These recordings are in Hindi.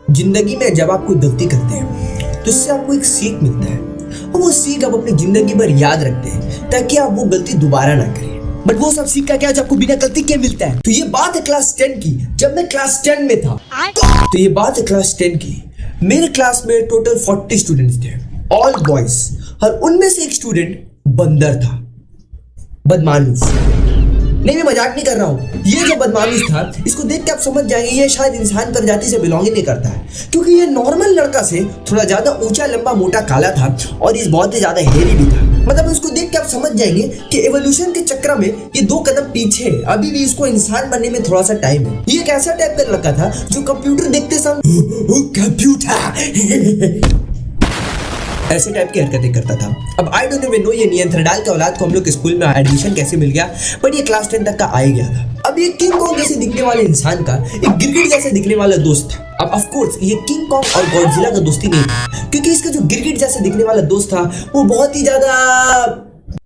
जिंदगी में जब आप कोई गलती करते हैं तो उससे आपको एक सीख मिलता है और वो सीख आप अपनी जिंदगी भर याद रखते हैं ताकि आप वो गलती दोबारा ना करें। बट वो सब सीख का क्या जब आपको बिना गलती के मिलता है। तो ये बात है क्लास 10 की, जब मैं क्लास 10 में था। तो ये बात है क्लास 10 की। मेरे क्लास में टोटल 40 स्टूडेंट्स थे, ऑल बॉयज, और उनमें से एक स्टूडेंट बंदर था, बदमाश। नहीं, मैं मजाक नहीं कर रहा हूँ। ये जो बदमाश था, इसको देख के आप समझ जाएंगे ये शायद इंसान प्रजाति से बिलोंग ही नहीं करता है, क्योंकि ये नॉर्मल लड़का से थोड़ा ज्यादा ऊंचा, लंबा, मोटा, काला था और ये बहुत ही ज्यादा हेरी भी था। मतलब उसको देख के आप समझ जाएंगे कि एवोल्यूशन के चक्र में ये 2 कदम पीछे है, अभी भी इसको इंसान बनने में थोड़ा सा टाइम है। ये एक ऐसा टाइप का लड़का था जो कंप्यूटर देखते समय कंप्यूटर ऐसे टाइप की हरकतें करता था। अब आई डोंट इवन नो ये नियंत्रण के औलाद को हम लोग के स्कूल में एडमिशन कैसे मिल गया, बट ये क्लास 10 तक का आ ही गया था। अब ये किंग कॉन्ग जैसे दिखने वाले इंसान का एक गिरगिट जैसे दिखने वाला दोस्त था। अब ऑफ कोर्स ये किंग कॉन्ग और गॉडजिला का दोस्ती नहीं था, क्योंकि इसका जो गिरगिट जैसे दिखने वाला दोस्त था वो बहुत ही ज्यादा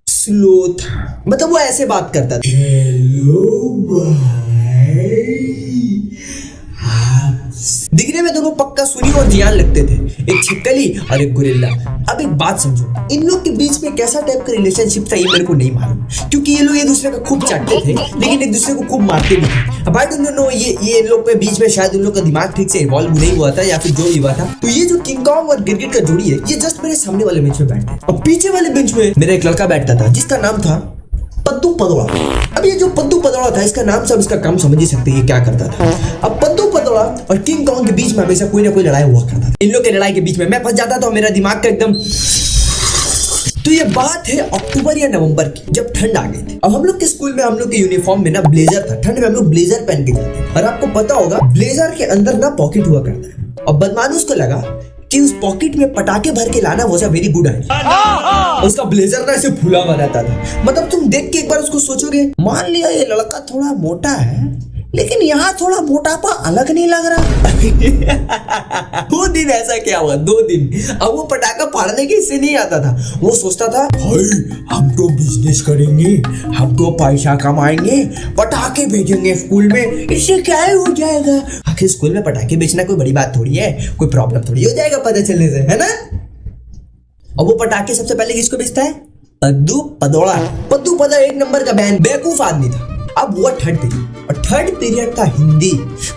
स्लो था। मतलब वो ऐसे बात करता था, हेलो भाई। दिखने में दोनों पक्का सुनी और जियान लगते थे, एक छिपकली और एक गुरिल्ला। अब एक बात समझो, इन लोग के बीच में कैसा टाइप का रिलेशनशिप था ये मेरे को नहीं मालूम, क्योंकि ये लोग एक दूसरे का खूब चाटते थे लेकिन एक दूसरे को खूब मारते भी थे। अब आई डोंट नो ये इन लोग के बीच में शायद उन लोग का दिमाग ठीक से इवॉल्व नहीं हुआ था या फिर जो भी हुआ था। तो ये जो किंग कॉन्ग और गिरगिट का जोड़ी है, ये जस्ट मेरे सामने वाले बेंच में बैठे और पीछे वाले बेंच में मेरा एक लड़का बैठता था जिसका नाम था पद्दू पदोड़ा। अब ये जो पद्दू पदोड़ा था, इसका नाम सब इसका काम समझ ही सकते हैं ये क्या करता था। अब पद्दू पदोड़ा और किंग कॉन्ग के बीच में हमेशा कोई ना कोई लड़ाई हुआ करता था। इन लोग के लड़ाई के बीच में मैं फंस जाता था और मेरा दिमाग का एकदम। तो ये बात है अक्टूबर या नवंबर की, जब ठंड आ गई थी। अब हम लोग के स्कूल में हम लोग के यूनिफॉर्म में ना ब्लेजर था। ठंड में हम लोग ब्लेजर पहन के जाते हैं और आपको पता होगा ब्लेजर के अंदर ना पॉकेट हुआ करता है। और बदमाश को लगा कि उस पॉकेट में पटाखे भर के लाना was a very good idea. उसका ब्लेजर ना ऐसे फूला हुआ रहता था। मतलब तुम देख के एक बार उसको सोचोगे, मान लिया ये लड़का थोड़ा मोटा है लेकिन यहाँ थोड़ा मोटापा अलग नहीं लग रहा। 2 दिन ऐसा क्या हुआ, 2 दिन। अब वो पटाखा फाड़ने के इससे नहीं आता था। वो सोचता था भाई हम तो बिजनेस करेंगे, हम तो पैसा कमाएंगे, पटाखे भेजेंगे स्कूल में, इससे क्या हो जाएगा। आखिर स्कूल में पटाखे बेचना कोई बड़ी बात थोड़ी है, कोई प्रॉब्लम थोड़ी हो जाएगा पता चलने से, है ना। और वो पटाखे सबसे पहले किसको बेचता है? पद्दू पदोड़ा। पद्दू पदोड़ा एक नंबर का बेवकूफ आदमी था। अब वो थर्ड पीरियड, और थर्ड पीरियड था हिंदी,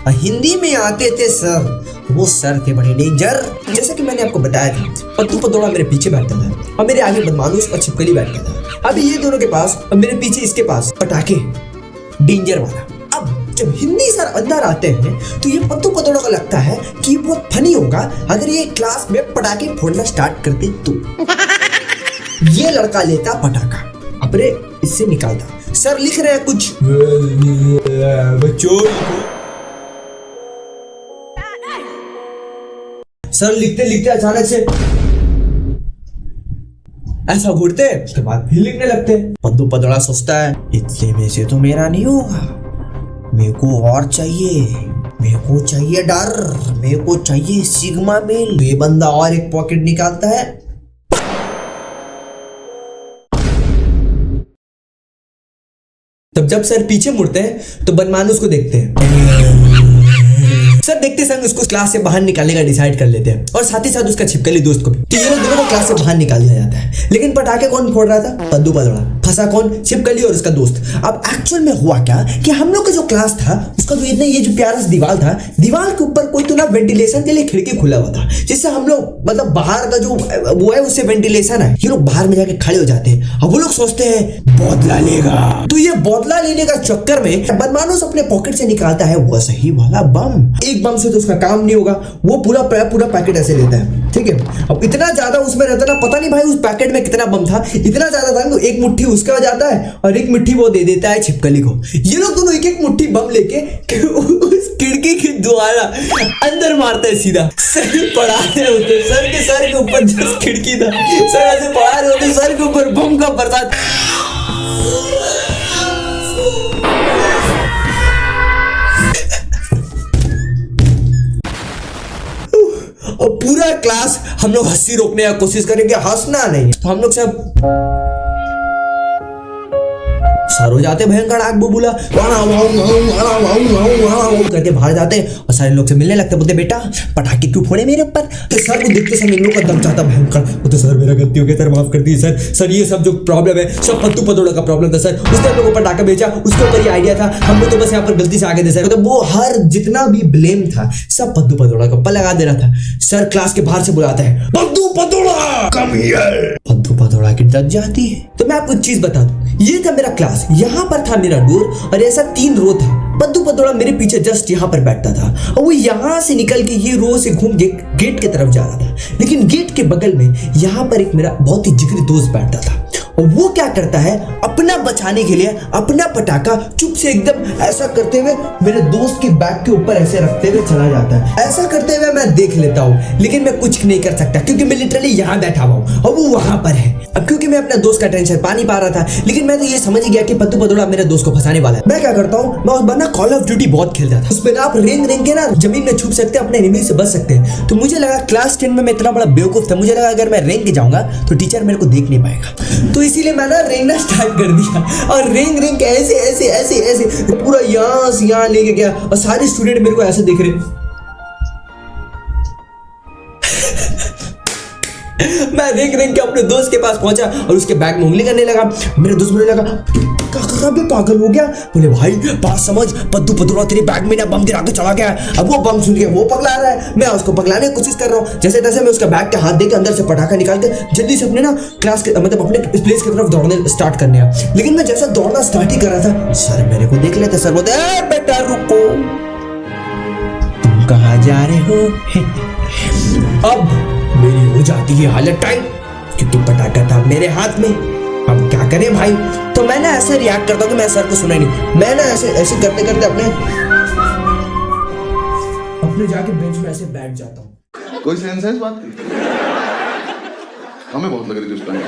और हिंदी में आते थे सर। वो सर थे बड़े डेंजर। जैसा कि मैंने आपको बताया था, पद्दू पदोड़ा मेरे पीछे बैठता था और मेरे आगे बदमाश और छिपकली बैठता था। अभी ये दोनों के पास और मेरे पीछे इसके पास पटाखे, डेंजर वाला। अब जब हिंदी सर अंदर आते हैं तो ये पद्दू पदोड़ा को लगता है कि बहुत फनी होगा अगर ये क्लास में पटाखे फोड़ना स्टार्ट करते तो। ये लड़का लेता पटाखा, अपने इससे निकालता। सर लिख रहे हैं कुछ, बच्चों सर लिखते लिखते अचानक से ऐसा घूरते, उसके बाद फिर लिखने लगते। पद्दू पदोड़ा सोचता है इतने में से तो मेरा नहीं होगा, मेरे को और चाहिए, मेरे को चाहिए डर, मेरे को चाहिए सिग्मा मेल। ये बंदा और एक पॉकेट निकालता है, तब जब सर पीछे मुड़ते हैं तो बदमाश को देखते हैं। सर देखते संग उसको क्लास से बाहर निकालने का डिसाइड कर लेते हैं और साथ ही साथ उसका छिपकली दोस्त को भी। तो ये दोनों को क्लास से बाहर निकाल दिया जाता है। लेकिन पटाखे कौन फोड़ रहा था? पद्दू पदोड़ा। फंसा कौन? छिपकली और उसका दोस्त। अब एक्चुअल में हुआ क्या कि हम लोग का जो क्लास था उसका जो इतना ये जो प्यारा सा दीवार था, दीवार के ऊपर कोई तो ना वेंटिलेशन के लिए खिड़की खुला हुआ था, जिससे हम लोग मतलब बाहर का जो वो है उससे वेंटिलेशन है, ये लोग बाहर में जाके खड़े हो जाते हैं। अब वो लोग सोचते हैं बदला लेगा। तो ये बदला लेने का चक्कर में बदमाश अपने पॉकेट से निकालता है वो सही वाला बम। एक बम से तो उसका काम नहीं होगा, वो पूरा पैकेट ऐसे लेता है, ठीक है। अब इतना ज्यादा उसमें रहता ना, पता नहीं भाई उस पैकेट में कितना बम था, इतना ज्यादा था तो एक मुट्ठी उसका हो जाता है और एक मुट्ठी वो दे देता है छिपकली को। ये लोग दोनों एक एक मुट्ठी बम लेके उस खिड़की के द्वारा अंदर मारता है सीधा। सर पड़ा रहे होते, सर के ऊपर जस्ट खिड़की था, सर ऐसे पड़ा रहे होते, सर के ऊपर बम का बरसात। और पूरा क्लास हम लोग हंसी रोकने की कोशिश करेंगे, हंसना नहीं। तो हम लोग सब सर हो जाते भयंकर आग बबूला, करके बाहर जाते और सारे लोग से मिलने लगते, बोलते बेटा पटाखे क्यों फोड़े मेरे ऊपर। तो सर को देखते समय इन लोग का दम जाता भयंकर, बोलते सर मेरा गलती हो गया सर, माफ कर दीजिए सर, सर ये सब जो प्रॉब्लम है सब पत्तू पतोड़ा का प्रॉब्लम था सर, उसने हम लोग को पटाखा बेचा, उसके ऊपर ये आइडिया था, हम लोग तो बस यहाँ पर गलती से आगे थे सर। मतलब वो हर जितना भी ब्लेम था सब पत्तू पतोड़ा के ऊपर लगा देना था। सर क्लास के बाहर से बुलाता है, पत्तू पतोड़ा कम हियर। पत्तू पतोड़ा की डर जाती है। तो मैं आपको एक चीज बता दूं, ये था मेरा क्लास, यहाँ पर था मेरा डोर और ऐसा 3 रो था। पत्तू पतोड़ा मेरे पीछे जस्ट यहाँ पर बैठता था और वो यहाँ से निकल के ये रो से घूम के गेट की तरफ जा रहा था, लेकिन गेट के बगल में यहाँ पर एक मेरा बहुत ही जिगरी दोस्त बैठता था और वो क्या करता है, अपना बचाने के लिए अपना पटाखा चुप से एकदम ऐसा करते हुए मेरे दोस्त के बैग के ऊपर ऐसे रखते हुए चला जाता है। ऐसा करते हुए मैं देख लेता हूँ, लेकिन मैं कुछ नहीं कर सकता क्योंकि मैं लिटरली यहाँ बैठा हुआ हूँ और वो वहां पर है। अब क्योंकि मैं अपने दोस्त का टेंशन पा नहीं पा रहा था, लेकिन मैं तो ये समझ गया कि पत्तू पतोड़ा मेरे दोस्त को फंसाने वाला है। मैं क्या करता हूँ, मैं उस बार ना कॉल ऑफ ड्यूटी बहुत खेलता था, उसमें ना आप रेंग रेंग के ना जमीन में छुप सकते हैं, अपने एनिमी से बच सकते हैं। तो मुझे लगा क्लास 10 में मैं इतना बड़ा बेवकूफ था, मुझे लगा अगर मैं रेंग के जाऊंगा तो टीचर मेरे को देख नहीं पाएगा, तो इसीलिए मैं ना रेंगना स्टार्ट कर दिया और रेंग रेंग के ऐसे ऐसे ऐसे ऐसे पूरा यहाँ से यहाँ लेके गया और सारे स्टूडेंट मेरे को ऐसे देख रहे। मैं रेंग रेंग के अपने दोस्त के पास पहुंचा और उसके बैग में उंगली करने लगा। मेरे दोस्त बोलने लगा क्या कर रहा है, पागल हो गया। बोले भाई बात समझ, पत्तू पतोड़ा तेरे बैग में ना बम गिरा के चला गया। अब वो बम सुन के वो पगला रहा है, मैं उसको पगलाने की कोशिश कर रहा हूँ। जैसे तैसे मैं उसका बैग के हाथ दे के अंदर से पटाखा निकाल के जल्दी से अपने ना क्लास के मतलब अपने प्लेस की तरफ दौड़ने स्टार्ट करने आया। लेकिन मैं जैसा दौड़ना स्टार्ट ही कर रहा था, सर मेरे को देख लेते। सर बोलते बेटा रुको, तुम कहाँ जा रहे हो। अब मेरी हो जाती है हालत टाइट क्योंकि पटाखा था मेरे हाथ में। अब क्या करें भाई, तो मैं ना ऐसे रिएक्ट करता हूँ कि मैं सर को सुना नहीं। मैं ना ऐसे ऐसे करते करते अपने जाके बेंच में ऐसे बैठ जाता हूँ। कोई सेंस है इस बात की? हमें बहुत लग रही थी उस टाइम।